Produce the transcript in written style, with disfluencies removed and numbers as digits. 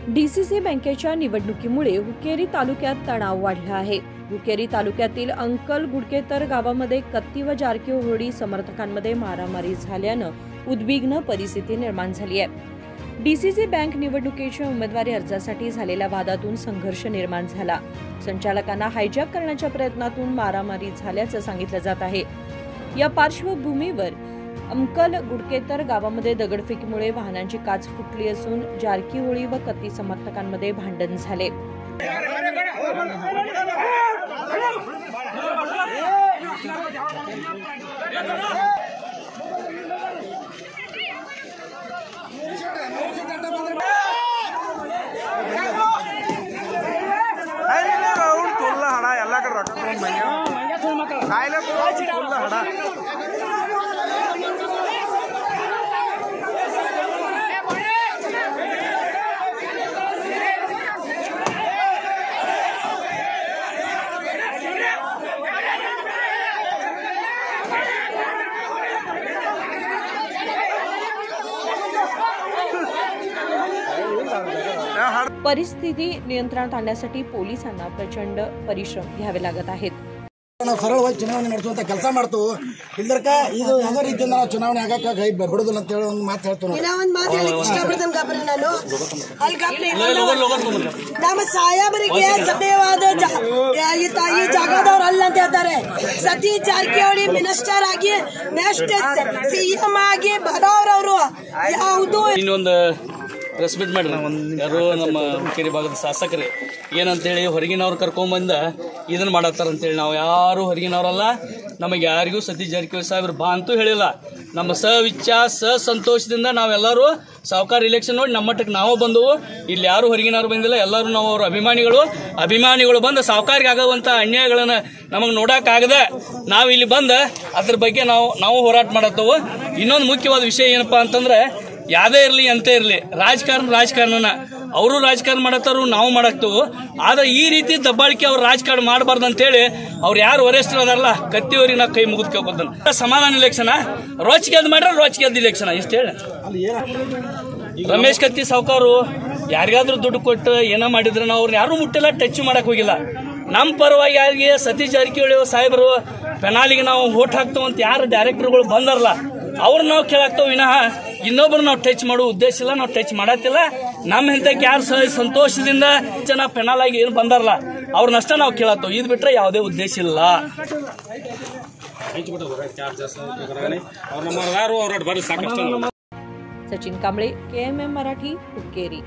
DCC बँकेच्या निवडणुकीमुळे हुक्केरी तालुक्यात तणाव वाढला आहे। हुक्केरी तालुक्यातील अंकल गुडकेतर गावामध्ये कत्ती व जारकीहोळी समर्थकांमध्ये मारामारी झाल्यानं उद्विग्न परिस्थिती निर्माण झाली आहे। डीसीसी बँक निवडणुकीच्या उमेदवारी अर्जासाठी झालेल्या वादातून संघर्ष निर्माण झाला। संचालकांना हायजॅक करण्याच्या प्रयत्नातून मारामारी झाल्याचं सांगितलं जात आहे। या पार्श्वभूमीवर अंकल गुडकेतर गावामध्ये दगडफेकीमुळे वाहनांची काच फुटली असून जारकीहोळी व कत्ती समर्थकांमध्ये भांडण झाले। परिस्थिती नियंत्रणात आणण्यासाठी पोलिसांना प्रचंड परिश्रम घ्यावे लागत आहेत। ನಾವು ಸರಳವಾಗಿ ಚುನಾವಣೆ ನಡೆಸುವಂತ ಕೆಲಸ ಮಾಡ್ತೀವಿ ಇಲ್ಲದಕ್ಕ ಇದು ಯಾವ ರೀತಿಯಿಂದ ನಾವು ಚುನಾವಣೆ ಆಗಕ್ಕೆ ಕೈ ಬಿಡೋದಿಲ್ಲ ಅಂತ ಹೇಳಿ ಒಂದು ಮಾತು ಹೇಳ್ತೀನಿ। ಒಂದು ಮಾತು ಹೇಳಕ್ಕೆ ಇಷ್ಟಪಡ್ತೀನಿ ಗಾಬರಿ ನಾನು ಅಲ್ಲಿ ಗಾಬರಿ ನಮ್ಮ ಸಾಹೇಬರಿಗೆ ಸತ್ಯವಾದ ಈ ಜಾಗದವರು ಅಲ್ಲ ಅಂತ ಹೇಳ್ತಾರೆ। ಸತೀಶ್ ಜಾರಕಿಹೊಳಿ ಮಿನಿಸ್ಟರ್ ಆಗಿ ನೆಕ್ಸ್ಟ್ ಸಿಎಂ ಆಗಿ ಬರೋರವರು ಯಾವುದು ಇನ್ನೊಂದು ಪ್ರೆಸ್ ಮೀಟ್ ಮಾಡ್ರಿ ಯಾರು ನಮ್ಮ ಹುಕ್ಕೇರಿ ಭಾಗದ ಶಾಸಕರೇ ಏನಂತೇಳಿ ಹೊರಗಿನವ್ರು ಕರ್ಕೊಂಡ್ಬಂದ ಇದನ್ನ ಮಾಡತ್ತಾರ ಅಂತೇಳಿ ನಾವು ಯಾರು ಹೊರಗಿನವರಲ್ಲ। ನಮಗೆ ಯಾರಿಗೂ ಸತೀಶ್ ಜಾರಕಿಹೊಳಿ ಸಾಹೇಬ್ರು ಬಾ ಅಂತೂ ಹೇಳಿಲ್ಲ। ನಮ್ಮ ಸಂತೋಷದಿಂದ ನಾವೆಲ್ಲರೂ ಸಾವುಕಾರ ಇಲೆಕ್ಷನ್ ನೋಡಿ ನಮ್ಮ ಮಟ್ಟಕ್ಕೆ ನಾವು ಬಂದವು। ಇಲ್ಲಿ ಯಾರು ಹೊರಗಿನವ್ರು ಬಂದಿಲ್ಲ, ಎಲ್ಲರೂ ನಾವು ಅವ್ರ ಅಭಿಮಾನಿಗಳು ಬಂದು ಸಾವುಕಾರಿಗೆ ಆಗುವಂಥ ಅನ್ಯಾಯಗಳನ್ನು ನಮಗೆ ನೋಡೋಕ್ಕಾಗದ ನಾವು ಇಲ್ಲಿ ಬಂದು ಅದ್ರ ಬಗ್ಗೆ ನಾವು ಹೋರಾಟ ಮಾಡತ್ತವು। ಇನ್ನೊಂದು ಮುಖ್ಯವಾದ ವಿಷಯ ಏನಪ್ಪಾ ಅಂತಂದ್ರೆ ಯಾವ್ದೇ ಇರಲಿ ಎಂತೇ ಇರಲಿ ರಾಜಕಾರಣನ ಅವರು ರಾಜಕಾರಣ ಮಾಡತ್ತಾರು, ನಾವು ಮಾಡಾಕ್ತೇವೆ। ಆದ್ರೆ ಈ ರೀತಿ ದಬ್ಬಾಳಿಕೆ ಅವ್ರು ರಾಜಕಾರಣ ಮಾಡಬಾರ್ದು ಅಂತೇಳಿ ಅವ್ರು ಯಾರು ವರಿಷ್ಠರು ಅದಾರಲ್ಲ ಕತ್ತಿಯವರಿಗೆ ನಾ ಕೈ ಮುಗಿದು ಕೇಳ್ಕೊತಾನೆ। ಸಮಾಧಾನ ಇಲೆಕ್ಷನ್ ರೋಚಿಗೆದ್ದು ಮಾಡ್ರೆ ರೋಚಿಗೆದ್ದು ಇಲೆಕ್ಷನ್ ಇಷ್ಟ ಹೇಳಿ ರಮೇಶ್ ಕತ್ತಿ ಸಾವುಕಾರು ಯಾರಿಗಾದ್ರೂ ದುಡ್ಡು ಕೊಟ್ಟು ಏನೋ ಮಾಡಿದ್ರೆ ನಾವು ಅವ್ರನ್ನ ಯಾರು ಮುಟ್ಟಿಲ್ಲ, ಟಚ್ ಮಾಡಕ್ ಹೋಗಿಲ್ಲ। ನಮ್ಮ ಪರವಾಗಿ ಯಾರಿಗೆ ಸತೀಶ್ ಜಾರಕಿಹೊಳಿ ಸಾಹೇಬರು ಪೆನಾಲಿಗೆ ನಾವು ವೋಟ್ ಹಾಕ್ತೇವೆ ಅಂತ ಯಾರು ಡೈರೆಕ್ಟರ್ಗಳು ಬಂದಾರಲ್ಲ ಅವ್ರು ನಾವು ಕೇಳಾಕ್ತೇವೆ ವಿನಃ ಇನ್ನೊಬ್ರು ನಾವು ಟಚ್ ಮಾಡೋ ಉದ್ದೇಶ ಇಲ್ಲ, ನಾವು ಟಚ್ ಮಾಡತ್ತಿಲ್ಲ। ನಮ್ಮ ಇಂತಕ್ಕೆ ಯಾರು ಸಂತೋಷದಿಂದ ಜನ ಪೆನಾಲ್ ಆಗಿ ಏನು ಬಂದಾರಲ್ಲ ಅವ್ರನ್ನಷ್ಟ ನಾವು ಕೇಳತ್ತೇವೆ, ಇದು ಬಿಟ್ರೆ ಯಾವುದೇ ಉದ್ದೇಶ ಇಲ್ಲ। सचिन कांबळे, KMM मराठी, हुक्केरी।